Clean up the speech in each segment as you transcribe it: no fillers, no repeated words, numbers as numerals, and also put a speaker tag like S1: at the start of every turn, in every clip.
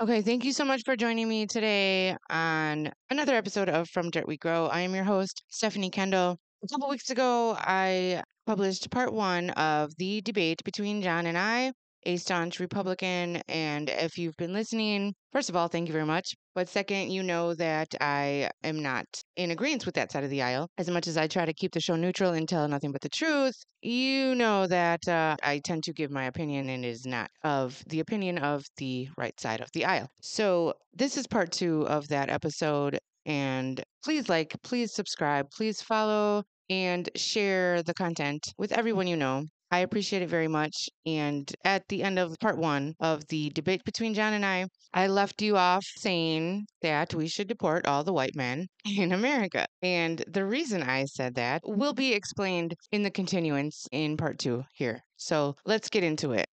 S1: Okay, thank you so much for joining me today on another episode of From Dirt We Grow. I am your host, Stephanie Kendall. A couple weeks ago, I published part one of the debate between John and I, a staunch Republican. And if you've been listening, first of all, thank you very much. But second, you know that I am not in agreement with that side of the aisle. As much as I try to keep the show neutral and tell nothing but the truth, you know that I tend to give my opinion and it is not of the opinion of the right side of the aisle. So this is part two of that episode. And please please subscribe, please follow, and share the content with everyone you know. I appreciate it very much. And at the end of part one of the debate between John and I left you off saying that we should deport all the white men in America. And the reason I said that will be explained in the continuance in part two here. So let's get into it.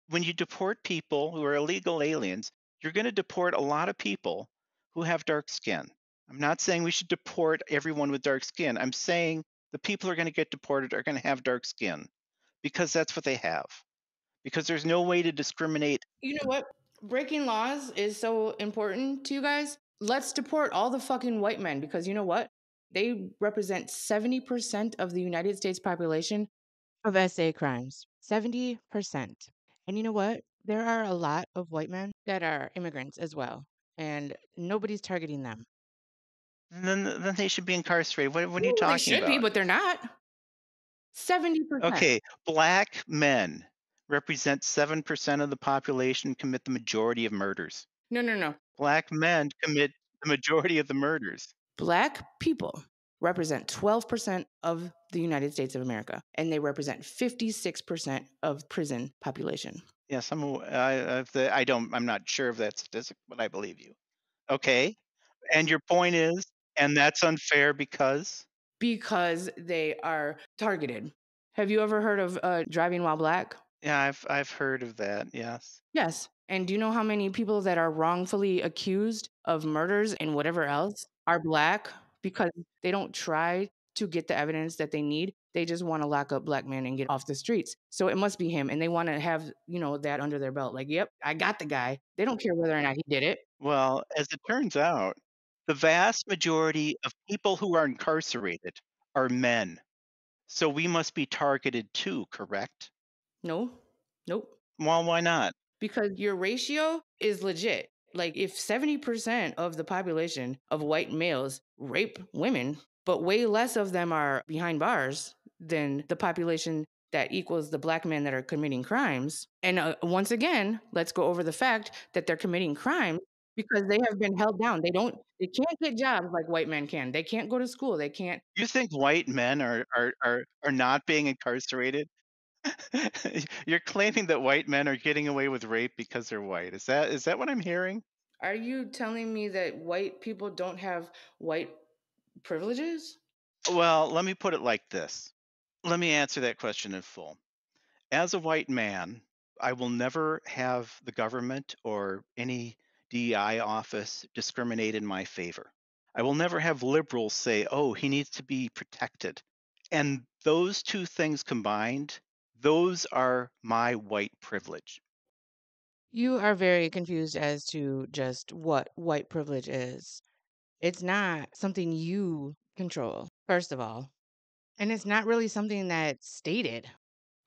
S2: When you deport people who are illegal aliens, you're going to deport a lot of people who have dark skin. I'm not saying we should deport everyone with dark skin. I'm saying the people who are going to get deported are going to have dark skin because that's what they have. Because there's no way to discriminate.
S1: You know what? Breaking laws is so important to you guys. Let's deport all the fucking white men because you know what? They represent 70% of the United States population of SA crimes. 70%. And you know what? There are a lot of white men that are immigrants as well, and nobody's targeting them.
S2: Then they should be incarcerated. What are you
S1: Well, they
S2: talking
S1: should be,
S2: about?
S1: but they're not. 70%.
S2: Okay, black men represent 7% of the population, commit the majority of murders.
S1: No, no, no.
S2: Black men commit the majority of the murders.
S1: Black people represent 12% of the United States of America, and they represent 56% of prison population.
S2: Yes, I'm not sure of that statistic, but I believe you. Okay. And your point is, and that's unfair because?
S1: Because they are targeted. Have you ever heard of driving while black?
S2: Yeah, I've heard of that. Yes.
S1: Yes. And do you know how many people that are wrongfully accused of murders and whatever else are black because they don't try to get the evidence that they need? They just want to lock up black men and get off the streets. So it must be him. And they want to have, that under their belt. Like, yep, I got the guy. They don't care whether or not he did it.
S2: Well, as it turns out, the vast majority of people who are incarcerated are men. So we must be targeted too, correct?
S1: No, nope.
S2: Well, why not?
S1: Because your ratio is legit. Like if 70% of the population of white males rape women, but way less of them are behind bars than the population that equals the black men that are committing crimes. And once again, let's go over the fact that they're committing crimes because they have been held down. They can't get jobs like white men can. They can't go to school. They can't.
S2: You think white men are not being incarcerated? You're claiming that white men are getting away with rape because they're white. Is that what I'm hearing?
S1: Are you telling me that white people don't have white privileges?
S2: Well, let me put it like this. Let me answer that question in full. As a white man, I will never have the government or any DEI office discriminate in my favor. I will never have liberals say, oh, he needs to be protected. And those two things combined, those are my white privilege.
S1: You are very confused as to just what white privilege is. It's not something you control, first of all. And it's not really something that's stated.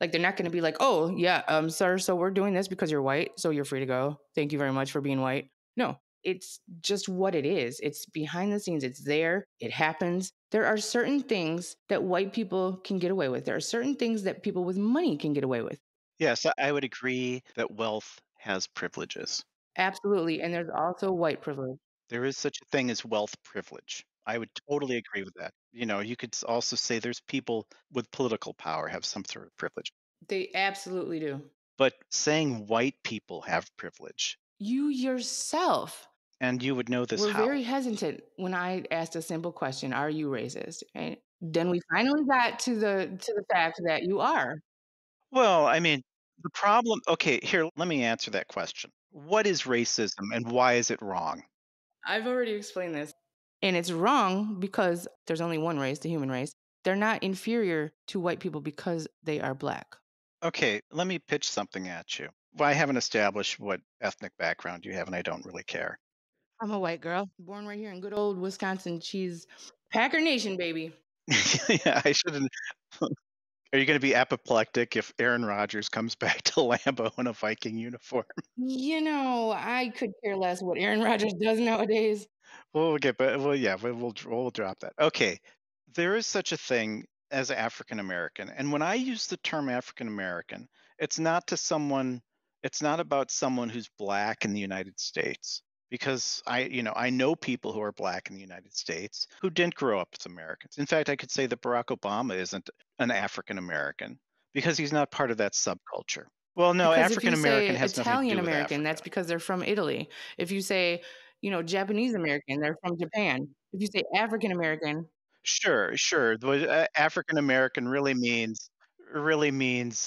S1: Like they're not going to be like, "Oh, yeah, sir, so we're doing this because you're white, so you're free to go. Thank you very much for being white." No, it's just what it is. It's behind the scenes. It's there. It happens. There are certain things that white people can get away with. There are certain things that people with money can get away with.
S2: Yes, I would agree that wealth has privileges.
S1: Absolutely. And there's also white privilege.
S2: There is such a thing as wealth privilege. I would totally agree with that. You could also say there's people with political power have some sort of privilege.
S1: They absolutely do.
S2: But saying white people have privilege,
S1: You yourself
S2: and you would know this
S1: were
S2: how?
S1: very hesitant when I asked a simple question, "Are you racist?" And then we finally got to the fact that you are.
S2: Well, I mean, the problem, okay, here, let me answer that question. What is racism and why is it wrong?
S1: I've already explained this. And it's wrong because there's only one race, the human race. They're not inferior to white people because they are black.
S2: Okay, let me pitch something at you. Well, I haven't established what ethnic background you have, and I don't really care.
S1: I'm a white girl, born right here in good old Wisconsin. Cheese, Packer Nation, baby.
S2: Yeah, I shouldn't. Are you going to be apoplectic if Aaron Rodgers comes back to Lambeau in a Viking uniform?
S1: I could care less what Aaron Rodgers does nowadays.
S2: We'll get, but well, yeah, we'll drop that. Okay, there is such a thing as African American, and when I use the term African American, it's not to someone, it's not about someone who's black in the United States, because I know people who are black in the United States who didn't grow up as Americans. In fact, I could say that Barack Obama isn't an African American because he's not part of that subculture. Well, no,
S1: Because if
S2: African
S1: you
S2: American
S1: say
S2: has nothing to
S1: Italian
S2: do with
S1: American,
S2: Africa.
S1: that's because they're from Italy. If you say, Japanese American, they're from Japan. If you say African American,
S2: Sure, sure. African American really means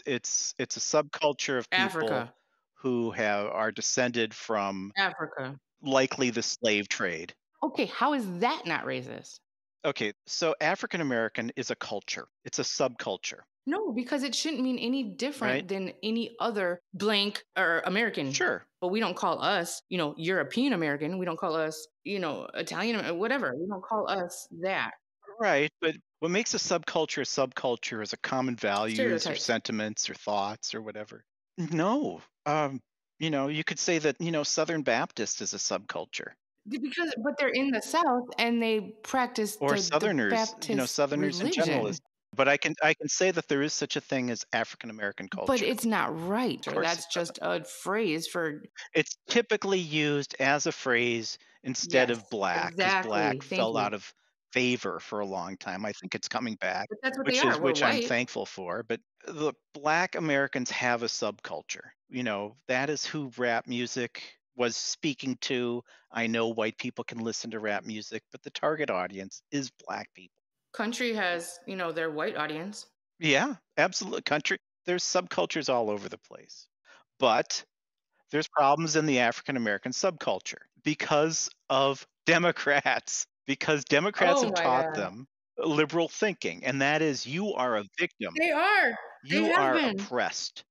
S2: it's a subculture of people
S1: Africa,
S2: who have are descended from
S1: Africa.
S2: likely the slave trade.
S1: Okay, how is that not racist?
S2: Okay, so African American is a culture. It's a subculture,
S1: No, because it shouldn't mean any
S2: right?
S1: different than any other blank or American.
S2: Sure.
S1: But we don't call us, European American. We don't call us, Italian, whatever. We don't call us that.
S2: Right, but what makes a subculture is a common values or
S1: Stereotypes.
S2: sentiments or thoughts or whatever. No. You could say that, Southern Baptist is a subculture.
S1: But they're in the South and they practice
S2: Or
S1: the
S2: Southerners,
S1: Baptist
S2: Southerners in general is,
S1: religion.
S2: but I can say that there is such a thing as African American
S1: But
S2: culture.
S1: it's not right.
S2: Of
S1: Or
S2: course it
S1: that's
S2: doesn't.
S1: just a phrase for
S2: It's typically used as a phrase instead
S1: yes,
S2: of black, because
S1: exactly.
S2: black
S1: Thank
S2: fell
S1: you.
S2: out of favor for a long time. I think it's coming back,
S1: But that's what they
S2: which
S1: are.
S2: is
S1: We're
S2: which I'm
S1: white.
S2: thankful for. But the black Americans have a subculture. That is who rap music was speaking to. I know white people can listen to rap music, but the target audience is black people.
S1: Country has, their white audience.
S2: Yeah, absolutely. There's subcultures all over the place. But there's problems in the African American subculture because of Democrats, because Democrats
S1: Oh
S2: have
S1: my
S2: taught
S1: God.
S2: them liberal thinking, and that is you are a victim.
S1: They are. They
S2: You
S1: have
S2: are
S1: been.
S2: oppressed.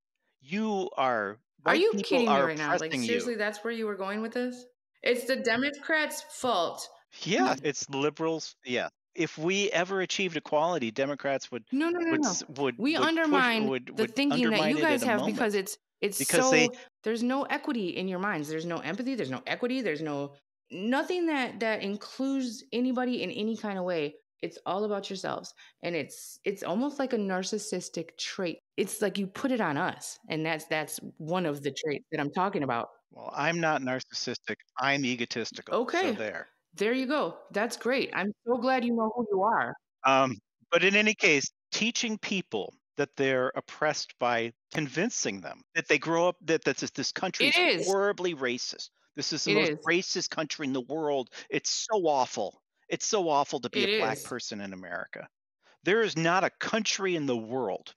S1: Are
S2: White
S1: you
S2: people
S1: kidding me
S2: are
S1: right now? Like,
S2: oppressing you.
S1: seriously, that's where you were going with this? It's the Democrats' fault.
S2: Yeah, it's liberals. Yeah. If we ever achieved equality, Democrats would
S1: No, no, no,
S2: would
S1: no.
S2: s- would
S1: We
S2: would push
S1: undermine the
S2: would
S1: thinking that
S2: undermine
S1: you
S2: it
S1: guys
S2: in a
S1: have
S2: moment
S1: because it's
S2: because they
S1: so there's no equity in your minds. There's no empathy, there's no equity, there's no nothing that includes anybody in any kind of way. It's all about yourselves. And it's almost like a narcissistic trait. It's like you put it on us. And that's one of the traits that I'm talking about.
S2: well, I'm not narcissistic. I'm egotistical. So
S1: Okay.
S2: there.
S1: There you go. That's great. I'm so glad you know who you are.
S2: Um, but in any case, teaching people that they're oppressed by convincing them that they grow up that this country
S1: It
S2: is
S1: is.
S2: horribly racist. This is the
S1: It
S2: most
S1: is.
S2: racist country in the world. It's so awful. It's so awful to be a
S1: It
S2: black
S1: is.
S2: person in America. There is not a country in the world,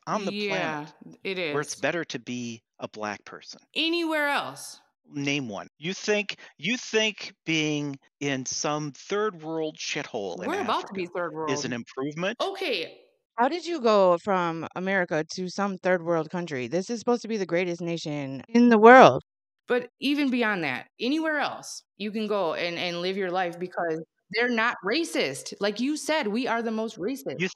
S2: on the planet,
S1: Yeah, it
S2: where it's
S1: is.
S2: better to be a black person.
S1: Anywhere else.
S2: Name one. You think being in some third world shithole in
S1: We're about to be
S2: Africa
S1: third
S2: is an
S1: world.
S2: improvement?
S1: Okay. How did you go from America to some third world country? This is supposed to be the greatest nation in the world. But even beyond that, anywhere else you can go and live your life because they're not racist. Like you said, we are the most racist.
S2: You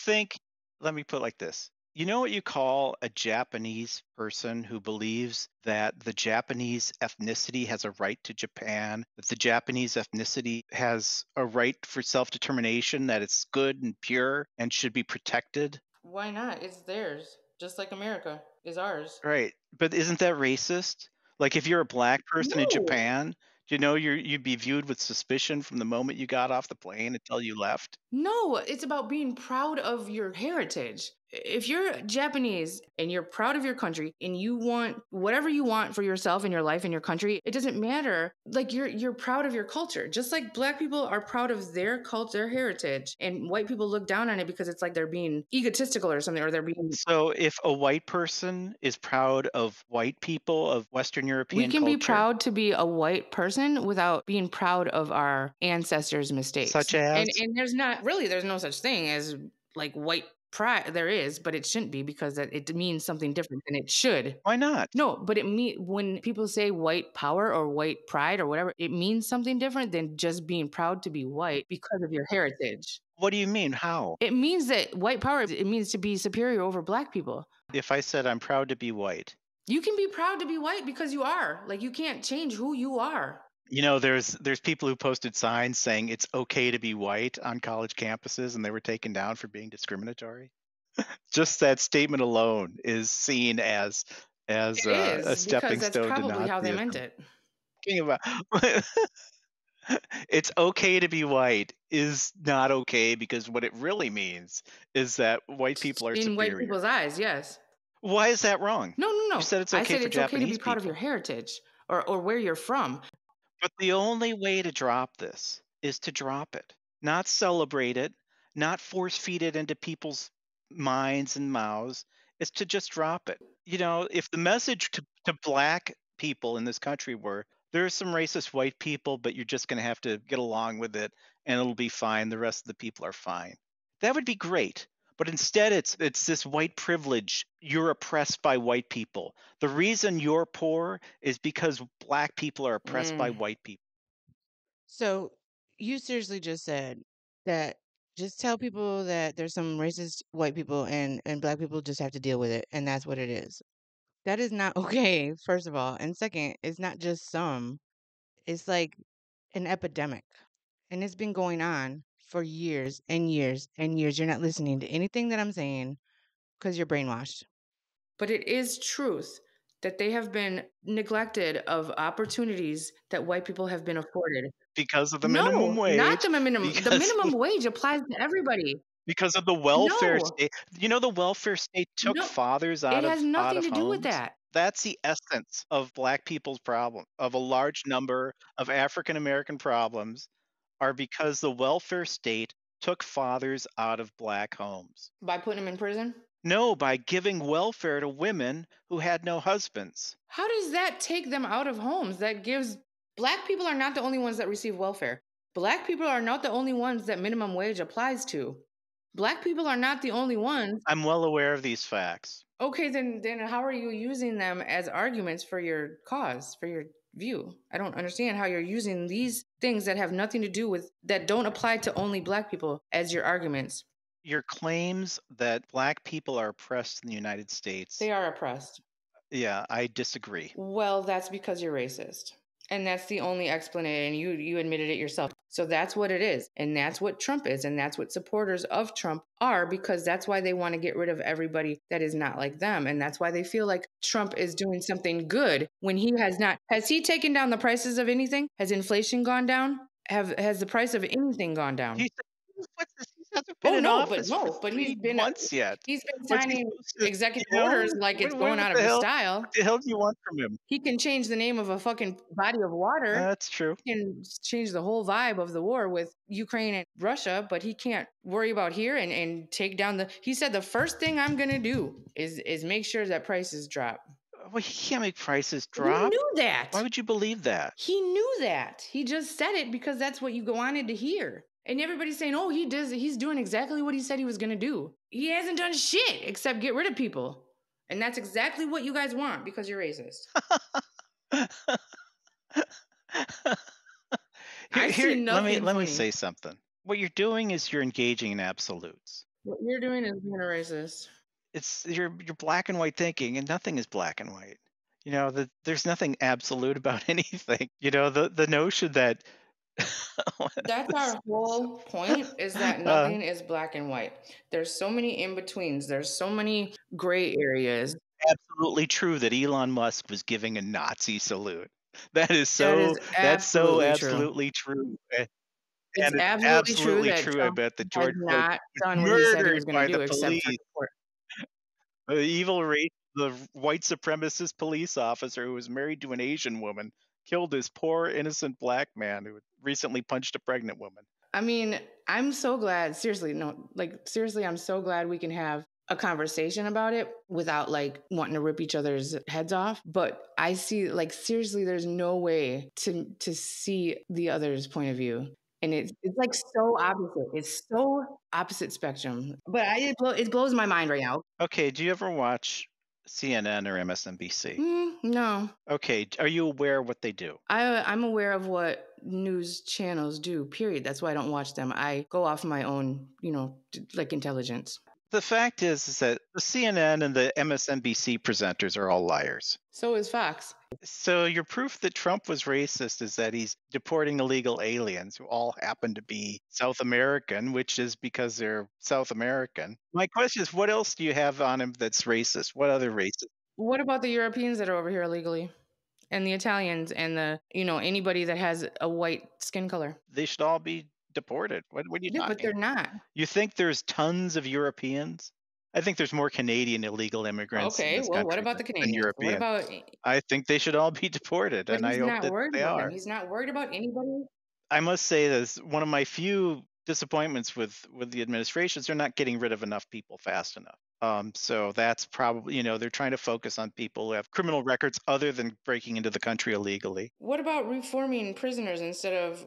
S2: think let me put it like this. You know what you call a Japanese person who believes that the Japanese ethnicity has a right to Japan, that the Japanese ethnicity has a right for self-determination, that it's good and pure and should be protected?
S1: Why not? It's theirs, just like America is ours.
S2: Right. But isn't that racist? Like if you're a black person in
S1: No.
S2: Japan, you'd be viewed with suspicion from the moment you got off the plane until you left?
S1: No, it's about being proud of your heritage. If you're Japanese and you're proud of your country and you want whatever you want for yourself and your life and your country, it doesn't matter. Like you're proud of your culture. Just like black people are proud of their culture, their heritage, and white people look down on it because it's like they're being egotistical or something or they're being
S2: So if a white person is proud of white people, of Western
S1: we
S2: European
S1: can be
S2: culture,
S1: proud to be a white person without being proud of our ancestors' mistakes.
S2: such as
S1: And there's no such thing as like white pride. There is, but it shouldn't be because it means something different than it should.
S2: Why not?
S1: No, but when people say white power or white pride or whatever, it means something different than just being proud to be white because of your heritage.
S2: What do you mean? How?
S1: It means that white power, it means to be superior over black people.
S2: If I said I'm proud to be white,
S1: You can be proud to be white because you are. Like, you can't change who you are.
S2: there's people who posted signs saying it's okay to be white on college campuses, and they were taken down for being discriminatory. Just that statement alone is seen as
S1: It
S2: a
S1: is, because
S2: stepping
S1: that's
S2: stone to
S1: probably how they meant
S2: Nazism.
S1: it.
S2: Talking about it's okay to be white is not okay, because what it really means is that white people are
S1: In white
S2: superior.
S1: people's eyes, yes.
S2: Why is that wrong?
S1: No, no,
S2: You
S1: no.
S2: said it's
S1: I
S2: okay
S1: said
S2: for
S1: it's okay to be
S2: Japanese
S1: proud of your
S2: people.
S1: heritage or where you're from.
S2: But the only way to drop this is to drop it, not celebrate it, not force feed it into people's minds and mouths. It's to just drop it. If the message to black people in this country were, there's some racist white people, but you're just going to have to get along with it and it'll be fine. The rest of the people are fine. That would be great. But instead, it's this white privilege. You're oppressed by white people. The reason you're poor is because black people are oppressed by white people.
S1: So you seriously just said that just tell people that there's some racist white people and black people just have to deal with it, and that's what it is. That is not okay, first of all. And second, it's not just some. It's like an epidemic. And it's been going on for years and years and years. You're not listening to anything that I'm saying because you're brainwashed. But it is truth that they have been neglected of opportunities that white people have been afforded.
S2: Because of the minimum
S1: No, not
S2: wage,
S1: the minimum. The
S2: because
S1: minimum wage applies to everybody.
S2: because of the welfare
S1: No,
S2: state. The welfare state took
S1: no,
S2: fathers
S1: it
S2: out
S1: has
S2: of
S1: nothing to do with
S2: homes.
S1: that.
S2: That's the essence of black people's problem. Of a large number of African American problems are because the welfare state took fathers out of black homes.
S1: By putting them in prison?
S2: No, by giving welfare to women who had no husbands.
S1: How does that take them out of homes? Black people are not the only ones that receive welfare. Black people are not the only ones that minimum wage applies to. Black people are not the only ones.
S2: I'm well aware of these facts.
S1: Okay, then how are you using them as arguments for your cause, for your view? I don't understand how you're using these things that have nothing to do with, that don't apply to only black people, as your arguments.
S2: Your claims that black people are oppressed in the United States.
S1: They are oppressed.
S2: Yeah, I disagree.
S1: Well, that's because you're racist. And that's the only explanation. You admitted it yourself. So that's what it is. And that's what Trump is. And that's what supporters of Trump are, because that's why they want to get rid of everybody that is not like them. And that's why they feel like Trump is doing something good when he has not. Has he taken down the prices of anything? Has inflation gone down? Has the price of anything gone down?
S2: He hasn't been in office for
S1: But
S2: 3 months yet.
S1: he's been
S2: What's he
S1: signing
S2: supposed to,
S1: executive orders like it's going
S2: what
S1: out of
S2: the
S1: his
S2: hell?
S1: style.
S2: What the hell do you want from him?
S1: He can change the name of a fucking body of water.
S2: That's true.
S1: He can change the whole vibe of the war with Ukraine and Russia, but he can't worry about here and take down he said the first thing I'm gonna do is make sure that prices drop.
S2: Well, he can't make prices
S1: He
S2: drop.
S1: knew that.
S2: Why would you believe that?
S1: He knew that. He just said it because that's what you wanted to hear. And everybody's saying, oh, he's doing exactly what he said he was going to do. He hasn't done shit except get rid of people. And that's exactly what you guys want because you're racist.
S2: Let me say something. What you're doing is you're engaging in absolutes.
S1: What you're doing is being a racist.
S2: It's you're black and white thinking, and nothing is black and white. There's nothing absolute about anything. The notion that
S1: that's our whole point, is that nothing is black and white. There's so many in-betweens. There's so many gray areas.
S2: Absolutely true that Elon Musk was giving a Nazi salute. That's
S1: so
S2: absolutely true.
S1: It's
S2: and
S1: absolutely true.
S2: I bet that George Floyd
S1: not done
S2: was
S1: what he said he was
S2: murdered
S1: going
S2: by
S1: to do,
S2: the
S1: except
S2: police.
S1: for
S2: The white supremacist police officer who was married to an Asian woman killed this poor innocent black man who recently punched a pregnant woman.
S1: I mean, I'm so glad. Seriously, I'm so glad we can have a conversation about it without wanting to rip each other's heads off. But I see, seriously, there's no way to see the other's point of view. And it's like so opposite. It's so opposite spectrum. But it blows my mind right now.
S2: Okay, do you ever watch CNN or MSNBC?
S1: No.
S2: Okay, are you aware what they do?
S1: I'm aware of what news channels do, period. That's why I don't watch them. I go off my own, like intelligence.
S2: The fact is that the CNN and the MSNBC presenters are all liars.
S1: So is Fox.
S2: So your proof that Trump was racist is that he's deporting illegal aliens who all happen to be South American, which is because they're South American. My question is, what else do you have on him that's racist? What other racist?
S1: What about the Europeans that are over here illegally? And the Italians and anybody that has a white skin color.
S2: They should all be deported. What are you
S1: Yeah, but they're
S2: talking?
S1: not.
S2: You think there's tons of Europeans? I think there's more Canadian illegal immigrants in
S1: Okay,
S2: this
S1: well, what
S2: country
S1: about the
S2: than
S1: Canadians? What
S2: Europeans.
S1: about
S2: I think they should all be deported,
S1: but
S2: and I
S1: he's
S2: hope
S1: not
S2: that
S1: worried
S2: they
S1: about them.
S2: are.
S1: He's not worried about anybody.
S2: I must say this, one of my few disappointments with the administration is they're not getting rid of enough people fast enough. So that's probably, they're trying to focus on people who have criminal records other than breaking into the country illegally.
S1: What about reforming prisoners instead of,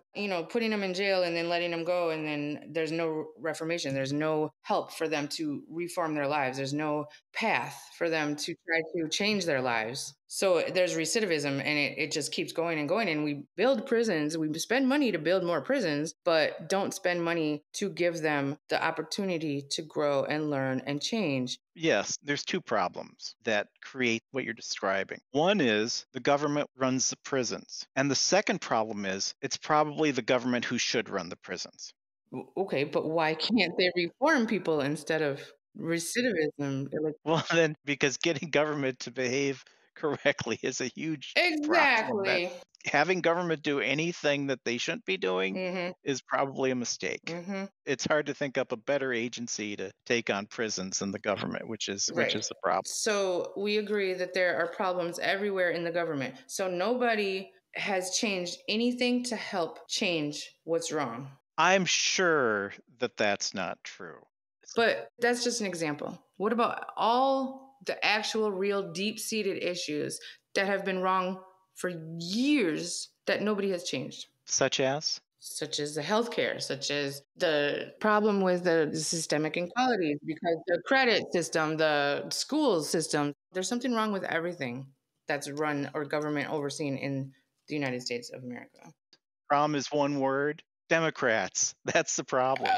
S1: putting them in jail and then letting them go and then there's no reformation. There's no help for them to reform their lives. There's no path for them to try to change their lives. So there's recidivism and it just keeps going and going. And we build prisons, we spend money to build more prisons, but don't spend money to give them the opportunity to grow and learn and change.
S2: Yes, there's two problems that create what you're describing. One is the government runs the prisons. And the second problem is it's probably the government who should run the prisons.
S1: Okay, but why can't they reform people instead of recidivism? Like,
S2: Well, then, because getting government to behave correctly is a huge problem. That
S1: exactly.
S2: having government do anything that they shouldn't be doing
S1: Mhm.
S2: is probably a mistake.
S1: Mhm.
S2: It's hard to think up a better agency to take on prisons than the government, which
S1: Right.
S2: is the problem.
S1: So we agree that there are problems everywhere in the government. So nobody has changed anything to help change what's wrong.
S2: I'm sure that that's not true.
S1: But that's just an example. What about all the actual, real, deep seated issues that have been wrong for years that nobody has changed?
S2: Such as?
S1: Such as the healthcare, such as the problem with the systemic inequalities, because the credit system, the school system, there's something wrong with everything that's run or government overseen in the United States of America.
S2: Problem is one word: Democrats. That's the problem.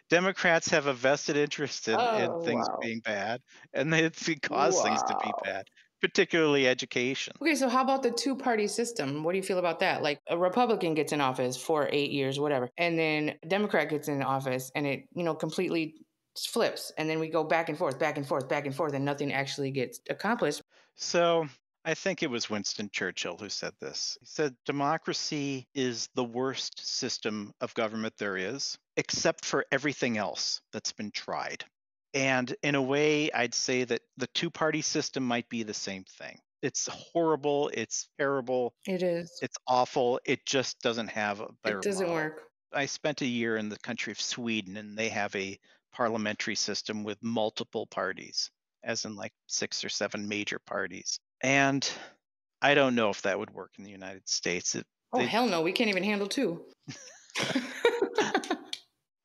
S2: Democrats have a vested interest in
S1: Oh,
S2: things
S1: wow.
S2: being bad, and they cause things to be
S1: Wow.
S2: bad, particularly education.
S1: Okay, so how about the two-party system? What do you feel about that? Like a Republican gets in office for 8 years, whatever, and then a Democrat gets in office and it, completely flips. And then we go back and forth, back and forth, back and forth, and nothing actually gets accomplished.
S2: So I think it was Winston Churchill who said this. He said, democracy is the worst system of government there is, except for everything else that's been tried. And in a way, I'd say that the two-party system might be the same thing. It's horrible, it's terrible,
S1: It is.
S2: it's awful. It just doesn't have a
S1: It
S2: better
S1: doesn't
S2: model.
S1: work.
S2: I spent a year in the country of Sweden, and they have a parliamentary system with multiple parties, as in like 6 or 7 major parties. And I don't know if that would work in the United States.
S1: Oh,
S2: They
S1: hell no. We can't even handle two.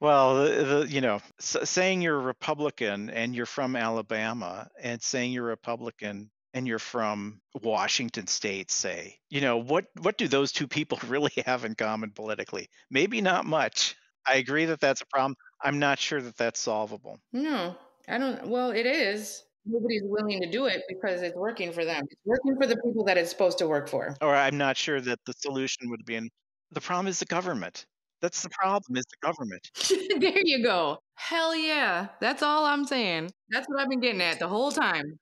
S2: Well, saying you're a Republican and you're from Alabama, and saying you're a Republican and you're from Washington State, say, what do those two people really have in common politically? Maybe not much. I agree that that's a problem. I'm not sure that that's solvable.
S1: No, I don't. Well, it is. Nobody's willing to do it because it's working for them. It's working for the people that it's supposed to work for.
S2: Or I'm not sure that the solution would be in the problem is the government. That's the problem, is the government.
S1: There you go. Hell yeah. That's all I'm saying. That's what I've been getting at the whole time.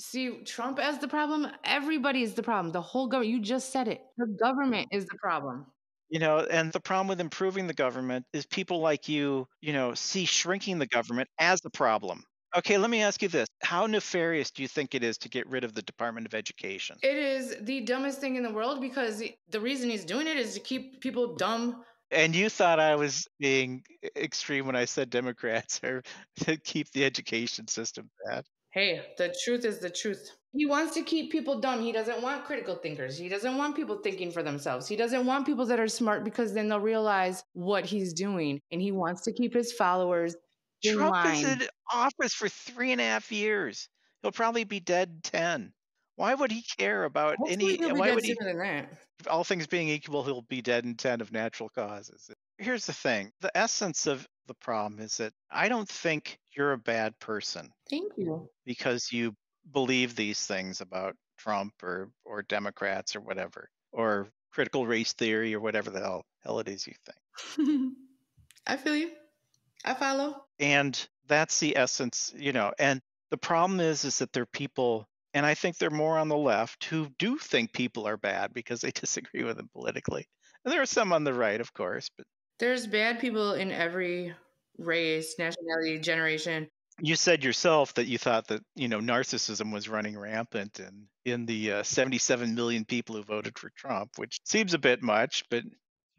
S1: See, Trump as the problem, everybody is the problem. The whole government, you just said it. The government is the problem.
S2: And the problem with improving the government is people like you see shrinking the government as the problem. Okay, let me ask you this. How nefarious do you think it is to get rid of the Department of Education?
S1: It is the dumbest thing in the world because the reason he's doing it is to keep people dumb.
S2: And you thought I was being extreme when I said Democrats are to keep the education system bad.
S1: Hey, the truth is the truth. He wants to keep people dumb. He doesn't want critical thinkers. He doesn't want people thinking for themselves. He doesn't want people that are smart because then they'll realize what he's doing. And he wants to keep his followers in
S2: Trump is
S1: line.
S2: in office for 3.5 years. He'll probably be dead in 10. Why would he care about
S1: Hopefully,
S2: any?
S1: he'll be
S2: Why
S1: dead
S2: would he?
S1: sooner than that.
S2: All things being equal, he'll be dead in 10 of natural causes. Here's the thing, the essence of the problem is that I don't think you're a bad person
S1: Thank you.
S2: because you believe these things about Trump or Democrats or whatever, or critical race theory or whatever the hell it is you think.
S1: I feel you. I follow.
S2: And that's the essence, and the problem is that there are people, and I think they're more on the left, who do think people are bad because they disagree with them politically. And there are some on the right, of course, but
S1: There's bad people in every race, nationality, generation.
S2: you said yourself that you thought that, narcissism was running rampant in the 77 million people who voted for Trump, which seems a bit much, but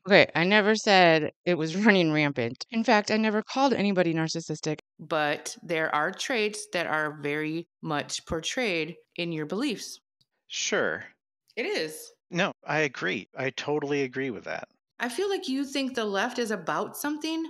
S1: Okay, I never said it was running rampant. In fact, I never called anybody narcissistic. But there are traits that are very much portrayed in your beliefs.
S2: sure.
S1: It is.
S2: No, I agree. I totally agree with that.
S1: I feel like you think the left is about something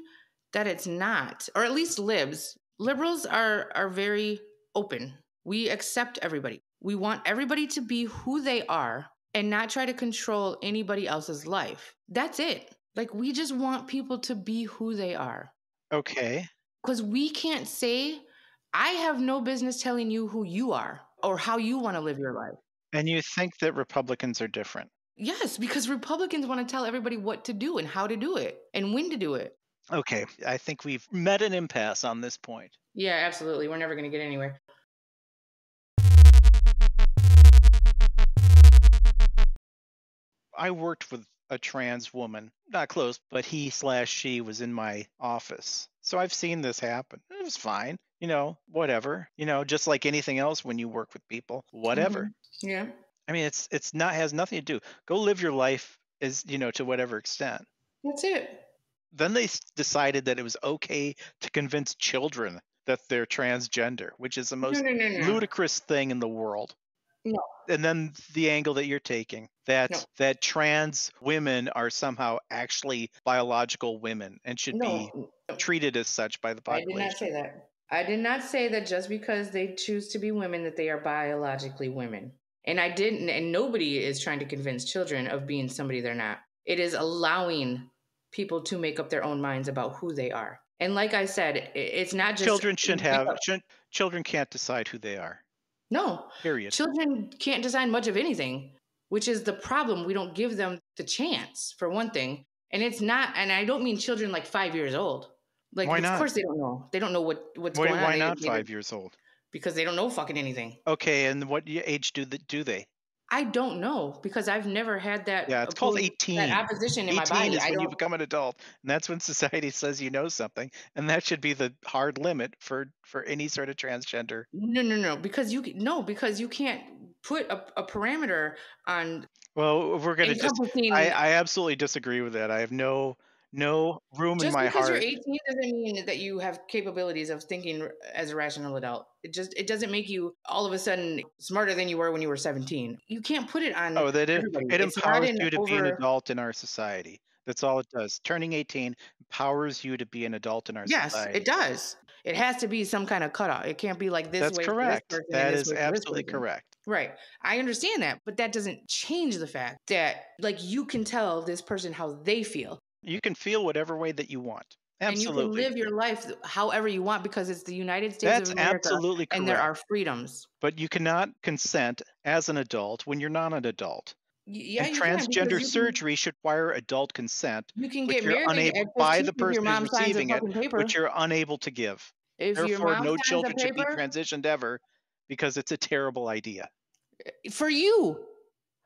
S1: that it's not, or at least libs. Liberals are very open. We accept everybody. We want everybody to be who they are and not try to control anybody else's life. That's it. Like we just want people to be who they are.
S2: Okay.
S1: Because we can't say, I have no business telling you who you are or how you want to live your life.
S2: And you think that Republicans are different.
S1: Yes, because Republicans want to tell everybody what to do and how to do it and when to do it.
S2: Okay, I think we've met an impasse on this point.
S1: Yeah, absolutely. We're never going to get anywhere.
S2: I worked with a trans woman, not close, but he/she was in my office. So I've seen this happen. It was fine, whatever, just like anything else when you work with people, whatever.
S1: Yeah,
S2: I mean, it's not has nothing to do. Go live your life as, to whatever extent.
S1: that's it.
S2: Then they decided that it was okay to convince children that they're transgender, which is the
S1: No,
S2: most
S1: no, no, no.
S2: ludicrous thing in the world.
S1: No,
S2: And then the angle that you're taking
S1: no,
S2: that trans women are somehow actually biological women and should be
S1: no.
S2: treated as such by the
S1: I did not
S2: population.
S1: say that. I did not say that just because they choose to be women that they are biologically women. And I didn't, and nobody is trying to convince children of being somebody they're not. It is allowing people to make up their own minds about who they are. And like I said, it's not just
S2: Children
S1: you
S2: shouldn't
S1: wake
S2: have
S1: up.
S2: children can't decide who they are.
S1: No,
S2: Period.
S1: children can't decide much of anything, which is the problem. We don't give them the chance, for one thing. And it's not, and I don't mean children like 5 years old. Like,
S2: Why
S1: of
S2: not?
S1: course they don't know. They don't know what's
S2: Why
S1: going on.
S2: why not 5 years old?
S1: Because they don't know fucking anything.
S2: Okay, and what age do they?
S1: I don't know because I've never had
S2: Yeah, it's called
S1: that
S2: 18.
S1: opposition in my
S2: 18
S1: body.
S2: is
S1: I
S2: when you
S1: don't.
S2: become an adult, and that's when society says you know something, and that should be the hard limit for any sort of transgender.
S1: No, no, no. Because you can't put a parameter on
S2: Well, we're gonna just
S1: encompassing.
S2: I absolutely disagree with that. I have no room in
S1: Just
S2: my
S1: because you're
S2: heart.
S1: 18 doesn't mean that you have capabilities of thinking as a rational adult. It doesn't make you all of a sudden smarter than you were when you were 17. You can't put it on
S2: Oh, that
S1: everybody.
S2: it
S1: It's not
S2: empowers
S1: an
S2: you to be an
S1: over.
S2: adult in our society. That's all it does. Turning 18 empowers you to be an adult in our
S1: Yes, it
S2: society.
S1: does. It has to be some kind of cutoff. It can't be like this
S2: That's
S1: way for this
S2: correct.
S1: person and
S2: That
S1: this
S2: is
S1: way for this
S2: absolutely
S1: person.
S2: correct.
S1: Right. I understand that, but that doesn't change the fact that like you can tell this person how they feel
S2: You can feel whatever way that you want.
S1: and you can
S2: Absolutely.
S1: live your life however you want because it's the United States of
S2: That's
S1: America
S2: absolutely
S1: and there
S2: correct.
S1: are freedoms.
S2: But you cannot consent as an adult when you're not an adult.
S1: Yeah,
S2: And
S1: you can because
S2: transgender surgery should require adult consent,
S1: you can
S2: which
S1: get
S2: you're
S1: married
S2: unable
S1: at
S2: by
S1: 15
S2: the
S1: if your
S2: person who's
S1: mom signs a
S2: receiving it,
S1: fucking
S2: which
S1: paper.
S2: you're unable to give.
S1: If your
S2: Therefore,
S1: mom
S2: no
S1: signs a
S2: children should be
S1: paper
S2: transitioned ever because it's a terrible idea.
S1: for you,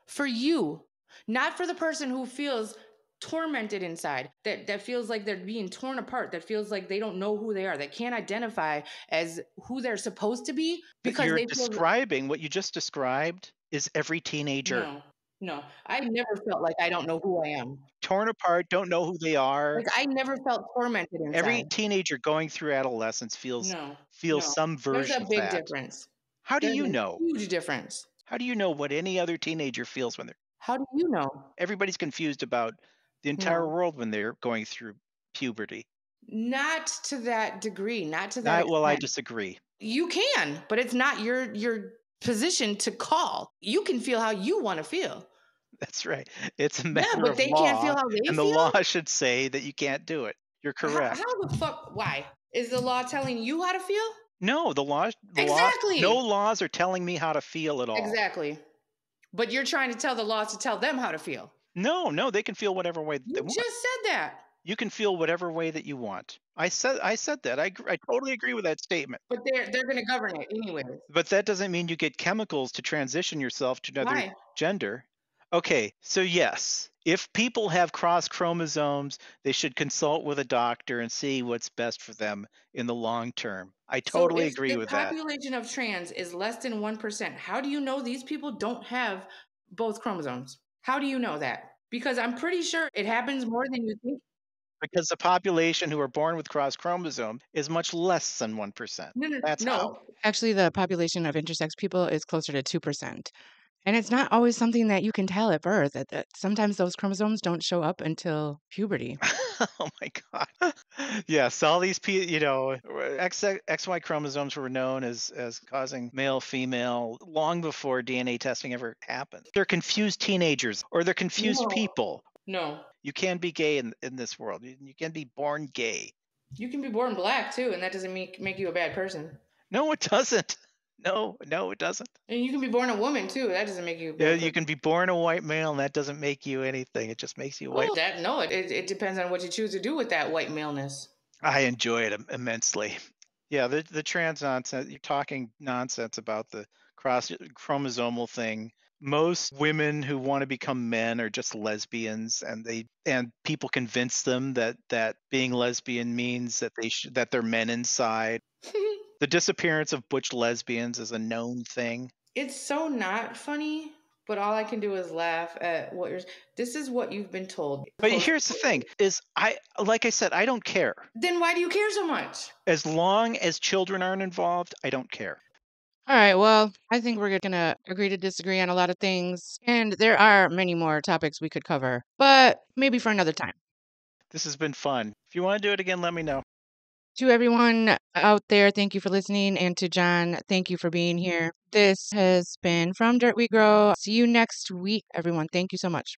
S1: for you, not for the person who feels tormented inside, that feels like they're being torn apart, that feels like they don't know who they are, that can't identify as who they're supposed to be
S2: But
S1: because
S2: you're
S1: they feel
S2: describing what you just described is every teenager.
S1: no. No, I never felt like I don't know who I am.
S2: Torn apart, don't know who they are.
S1: Like, I never felt tormented
S2: Every
S1: inside.
S2: teenager going through adolescence
S1: No,
S2: feels
S1: no.
S2: some
S1: There's a
S2: version of
S1: big
S2: that.
S1: difference.
S2: How do
S1: There's
S2: you
S1: a
S2: know?
S1: huge difference.
S2: How do you know what any other teenager feels when they're
S1: How do you know?
S2: everybody's confused about the entire
S1: No.
S2: world when they're going through puberty?
S1: Not to that degree, not to that
S2: I
S1: extent.
S2: disagree.
S1: You can, but it's not your position to call. You can feel how you wanna feel.
S2: That's right. It's a
S1: Yeah,
S2: matter
S1: but
S2: of
S1: they can't feel
S2: law,
S1: how they
S2: and the
S1: feel?
S2: law should say that you can't do it. You're correct.
S1: How the fuck why? Is the law telling you how to feel?
S2: No, no
S1: Exactly.
S2: laws are telling me how to feel at all.
S1: Exactly. But you're trying to tell the law to tell them how to feel.
S2: No, no, they can feel whatever way that they
S1: You
S2: want.
S1: just said that.
S2: You can feel whatever way that you want. I said that. I totally agree with that statement.
S1: But they're gonna govern it anyways.
S2: But that doesn't mean you get chemicals to transition yourself to another
S1: Why?
S2: gender. Okay, so yes, if people have cross chromosomes, they should consult with a doctor and see what's best for them in the long term. I
S1: So
S2: totally
S1: if
S2: agree
S1: the
S2: with that.
S1: population of trans is less than 1%, how do you know these people don't have both chromosomes? How do you know that? Because I'm pretty sure it happens more than you think.
S2: Because the population who are born with cross chromosome is much less than 1%.
S1: No, no,
S2: That's how.
S1: no. Actually, the population of intersex people is closer to 2%. And it's not always something that you can tell at birth. Sometimes those chromosomes don't show up until puberty.
S2: Oh my god. Yes, all these XY chromosomes were known as causing male female long before DNA testing ever happened. They're confused teenagers or they're confused
S1: No,
S2: people.
S1: no.
S2: You can be gay in this world. You can be born gay.
S1: You can be born black too, and that doesn't make you a bad person.
S2: No, it doesn't. No, no, it doesn't.
S1: And you can be born a woman too. That doesn't make you a
S2: Yeah,
S1: bad
S2: you
S1: person.
S2: can be born a white male and that doesn't make you anything. It just makes you white.
S1: Well, that no, it depends on what you choose to do with that white maleness.
S2: I enjoy it immensely. Yeah, the trans nonsense, you're talking nonsense about the cross chromosomal thing. Most women who want to become men are just lesbians and people convince them that being lesbian means that they're men inside. The disappearance of butch lesbians is a known thing.
S1: It's so not funny, but all I can do is laugh at what you're. This is what you've been told.
S2: But here's the thing is like I said, I don't care.
S1: Then why do you care so much?
S2: As long as children aren't involved, I don't care.
S1: All right, well, I think we're going to agree to disagree on a lot of things, and there are many more topics we could cover, but maybe for another time.
S2: This has been fun. If you want to do it again, let me know.
S1: To everyone out there, thank you for listening, and to John, thank you for being here. This has been From Dirt We Grow. See you next week, everyone. Thank you so much.